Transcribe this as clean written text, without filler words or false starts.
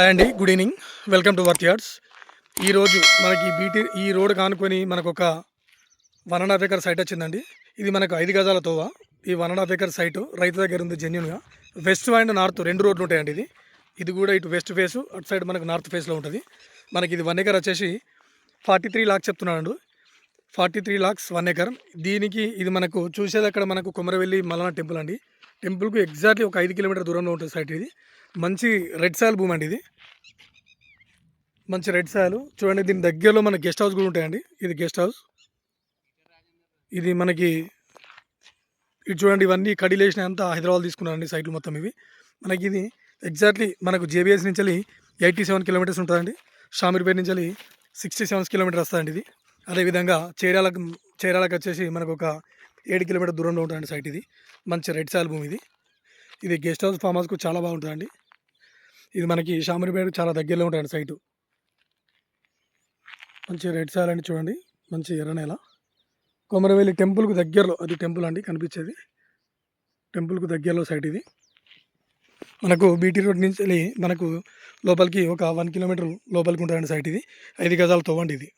Hi అండి, good evening. Welcome to worth yards. ఈరోజు మనకి ఈ రోడ్ కానుకొని మనకు ఒక 1.5 ఎకర్ సైట్ వచ్చిందండి. ఇది మనకు 5 గజాల తోవ. ఈ 1.5 ఎకర్ సైటు రైతు దగ్గర ఉంది జెన్యున్గా. వెస్ట్ అండ్ నార్త్ 2 రోడ్లు ఉంటాయండి. ఇది కూడా ఇటు వెస్ట్ ఫేసు, అటు సైడ్ మనకు నార్త్ ఫేస్లో ఉంటుంది. మనకి ఇది 1 ఎకర్ వచ్చేసి 43 lakhs చెప్తున్నాడు. 43 lakhs 1 ఎకర్. దీనికి ఇది మనకు చూసేది అక్కడ మనకు కొమరవెల్లి మల్లన్న టెంపుల్ అండి. టెంపుల్కు ఎగ్జాక్ట్లీ ఒక 5 కిలోమీటర్ దూరంలో ఉంటుంది సైట్. ఇది మంచి రెడ్ సాయిల్ భూమి అండి. ఇది మంచి రెడ్ సాయిల్ చూడండి. దీని దగ్గరలో మన గెస్ట్ హౌస్ కూడా ఉంటాయండి. ఇది గెస్ట్ హౌస్. ఇది మనకి ఇటు చూడండి, ఇవన్నీ కడిలేసిన అంతా హైదరాబాద్ తీసుకున్నారండి సైట్లు మొత్తం. ఇవి మనకి ఇది ఎగ్జాక్ట్లీ మనకు జేబీఎస్ నుంచి 87 కిలోమీటర్స్ ఉంటుందండి. షామీర్పేట నుంచి 67 కిలోమీటర్స్ వస్తుందండి ఇది. అదేవిధంగా చీరాలకు వచ్చేసి మనకు ఒక 7 కిలోమీటర్ దూరంలో ఉంటుందండి సైట్. ఇది మంచి రెడ్ సాయిల్ భూమి. ఇది గెస్ట్ హౌస్ ఫామ్ హౌస్కు చాలా బాగుంటుందండి. ఇది మనకి షామీర్పేట చాలా దగ్గరలో ఉంటుందండి సైటు. మంచి రెడ్ సాయిల్ అండి. చూడండి, మంచి ఎర్ర నేల. కొమరవెల్లి టెంపుల్కు దగ్గరలో, అది టెంపుల్ అండి కనిపించేది. టెంపుల్కు దగ్గరలో సైట్ ఇది. మనకు బీటీ రోడ్ నుంచి మనకు లోపలికి ఒక 1 కిలోమీటర్ లోపలికి ఉంటుందండి సైట్. ఇది 5 గజాల తోవండి. ఇది